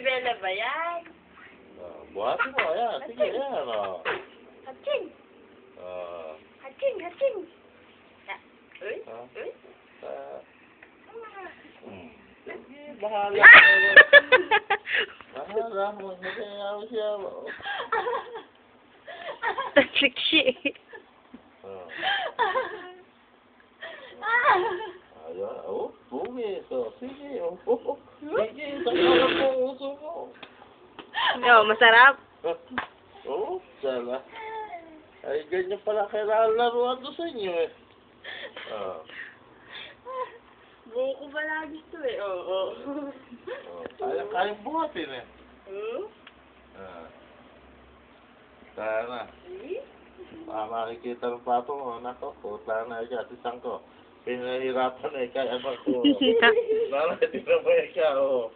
Bella ba yan? Buhatin mo, yan. Sige, yan, o. Haching! Haching! Uy? Uy? Sige, bahala. Bahala mo. Hindi ako siya. Sexy. Ayan, bugis. Sige, sige, sakalan mo ang uso mo. Masarap. Sala. Ay, ganyan pala kailangan laruan doon sa inyo eh. Buo ko ba lagi ito eh? Oo. Kayang buhatin eh. Kaya na. Makikita ng pato mo, nako, puta na siya, tisang ko. Pinahirapan na kaya anak ko. Lala, tinamay siya, oo.